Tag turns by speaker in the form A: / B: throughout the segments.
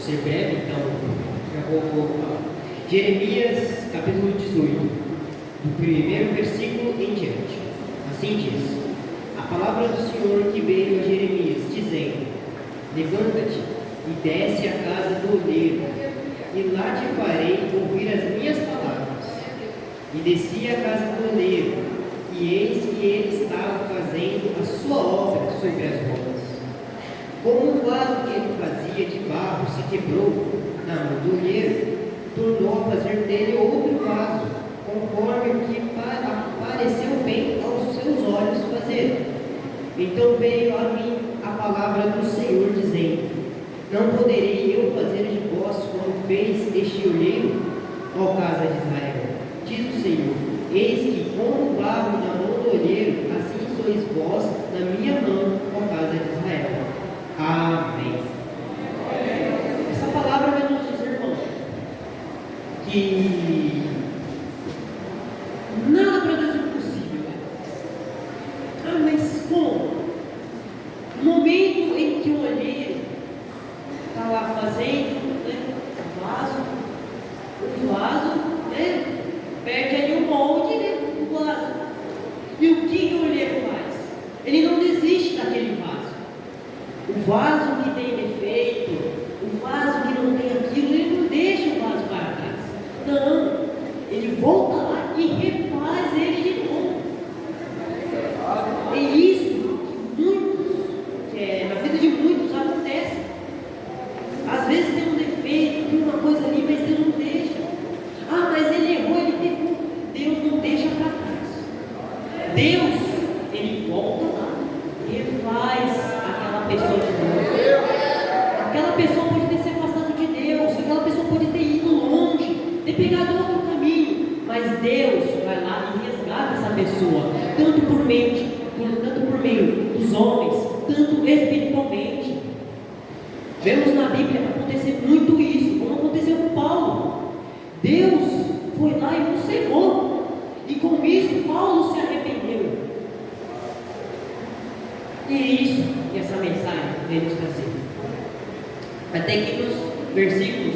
A: ser breve, então já vou falar. Jeremias, capítulo 18, do primeiro versículo em diante. Assim diz: a palavra do Senhor que veio a Jeremias, dizendo: levanta-te e desce à casa do oleiro, e lá te farei ouvir as minhas palavras. E desci à casa do oleiro, e eis que ele estava fazendo a sua obra sobre as rodas. Como o vaso que ele fazia de barro se quebrou na mão do olheiro, tornou a fazer dele outro vaso, conforme o que pareceu bem aos seus olhos fazer. Então veio a mim a palavra do Senhor, dizendo: não poderei eu fazer de vós como fez este olheiro, ó casa de Israel? Diz o Senhor: eis que como o barro na mão do olheiro, assim sois vós na minha mão, ó casa de Israel. Amém. Essa palavra vai nos dizer, irmão, que nada para Deus é impossível. Ah, mas como? No momento em que o olheiro está lá fazendo, né, o vaso, né, perde ali o molde, né, o vaso. E o que o olheiro faz? Ele não desiste daquele vaso. O vaso que tem defeito, o vaso que não tem aquilo, ele não deixa o vaso para trás. Não, ele volta lá e refaz ele de novo. É isso que muitos, na vida de muitos acontece. Às vezes tem um defeito, tem uma coisa ali, mas Deus não deixa. Ah, mas ele errou, ele pecou. Deus não deixa para trás. Deus, ele volta lá e refaz aquela pessoa de novo. Aquela pessoa pode ter se afastado de Deus, aquela pessoa pode ter ido longe, ter pegado outro caminho, mas Deus vai lá e resgata essa pessoa, tanto por meio dos homens, tanto espiritualmente. Vemos na Bíblia acontecer muito isso, como aconteceu com Paulo. Deus foi lá e o cegou, e com isso Paulo se arrependeu. E é isso que essa mensagem vem nos trazer. Até que nos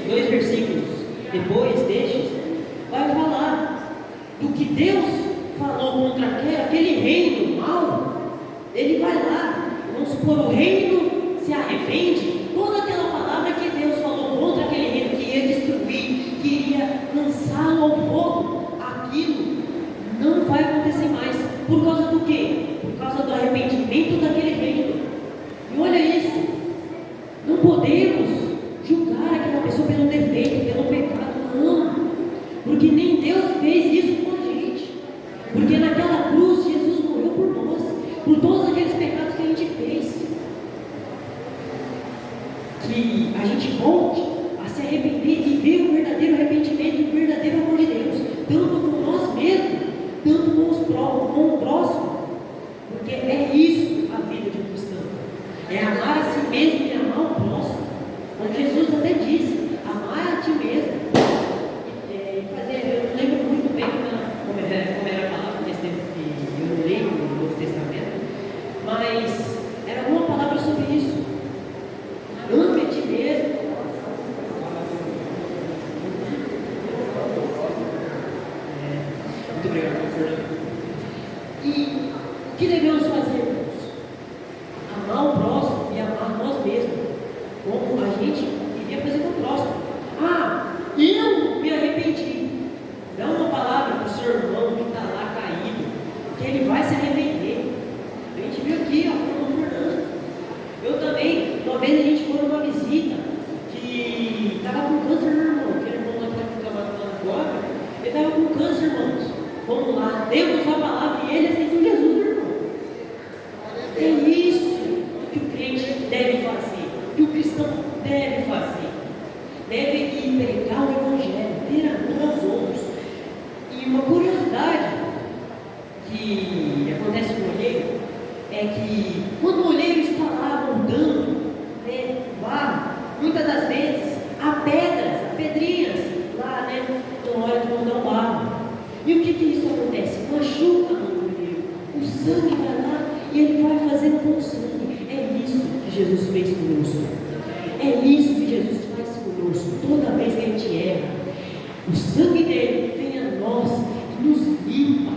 A: dois versículos depois destes, vai falar do que Deus falou contra aquele reino mau. Ele vai lá, vamos supor, o reino se arrepende. Toda aquela palavra que Deus falou contra aquele reino, que ia destruir, que iria lançá-lo ao fogo, aquilo não vai acontecer mais. Por causa do quê? Por causa do arrependimento daquele reino. E olha isso, não podemos julgar aquela pessoa pelo defeito, pelo pecado, não, porque nem Deus fez isso com a gente, porque naquela cruz Jesus morreu por nós, por todos aqueles pecados que a gente fez. Que a gente volte a se arrepender e ver o verdadeiro arrependimento, o verdadeiro amor de Deus, tanto com nós mesmos, tanto com o próximo, porque é isso a vida de um cristão, é amar a si mesmo e amar o próximo. Como Jesus até disse, amar a ti mesmo. Eu lembro muito bem como era a palavra nesse tempo que eu não leio no Novo Testamento, mas era uma palavra sobre isso. Ame a ti mesmo. Muito obrigado, Fernando. E o que devemos fazer, irmãos? Amar o próximo e amar nós mesmos, como a gente iria fazer com o próximo. Ah, eu me arrependi. Dá uma palavra para o seu irmão que está lá caído, que ele vai se arrepender. A gente viu aqui, com o Fernando. Eu também, uma vez a gente foi numa visita que estava com câncer, meu irmão. Aquele irmão lá que estava falando agora, ele estava com câncer, irmãos. Vamos lá, demos a palavra e ele aceitou Jesus, meu irmão. É isso que o crente deve fazer, que o cristão deve fazer. Deve ir pregar o Evangelho, ter amor aos outros. E uma curiosidade que acontece com o olheiro é que quando o olheiro está lá moldando, né, barro, muitas das vezes há pedrinhas lá, né, na hora de moldar o barro. E o que isso acontece? Machuca o olheiro, o sangue vai lá e ele vai fazendo com o sangue. É isso que Jesus fez conosco. É isso que Jesus faz conosco. esforço, toda vez que a gente erra, o sangue dele vem a nós e nos limpa.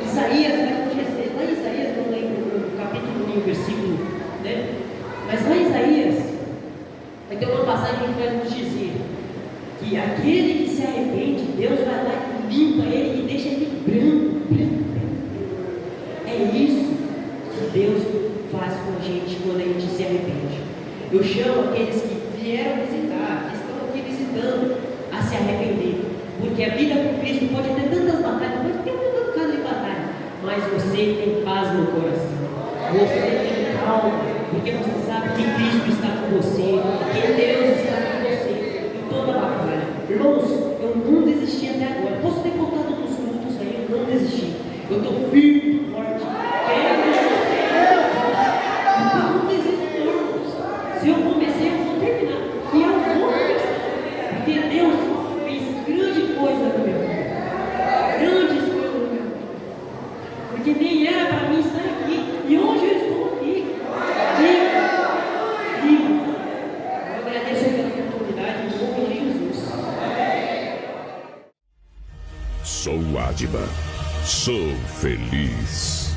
A: Isaías vai conhecer, lá em Isaías, não lembro o capítulo e o versículo, né? Mas lá em Isaías, vai ter uma passagem que vai nos dizer que aquele que se arrepende, Deus vai lá e limpa ele e deixa ele branco, branco, branco. É isso que Deus faz com a gente quando a gente se arrepende. Eu chamo aqueles que vieram visitar, que estão aqui visitando, a se arrepender. Porque a vida com Cristo pode ter tantas batalhas, pode ter um bocado de batalha, mas você tem paz no coração, você tem calma, porque você sabe que Cristo está com você, que Deus está com você em toda a batalha. Irmãos, eu não desisti até agora. Posso ter contado nos cultos aí, eu não desisti. Eu estou firme, forte, querendo você. Então eu não desisto, não. Se eu comecei, eu vou terminar. E eu vou terminar. Porque Deus fez grande coisa no meu vida. Grandes coisas no meu vida. Porque nem era para mim estar aqui. E hoje eu estou aqui. Vivo. Eu agradeço pela oportunidade em nome de Jesus.
B: Sou Adba. Sou feliz.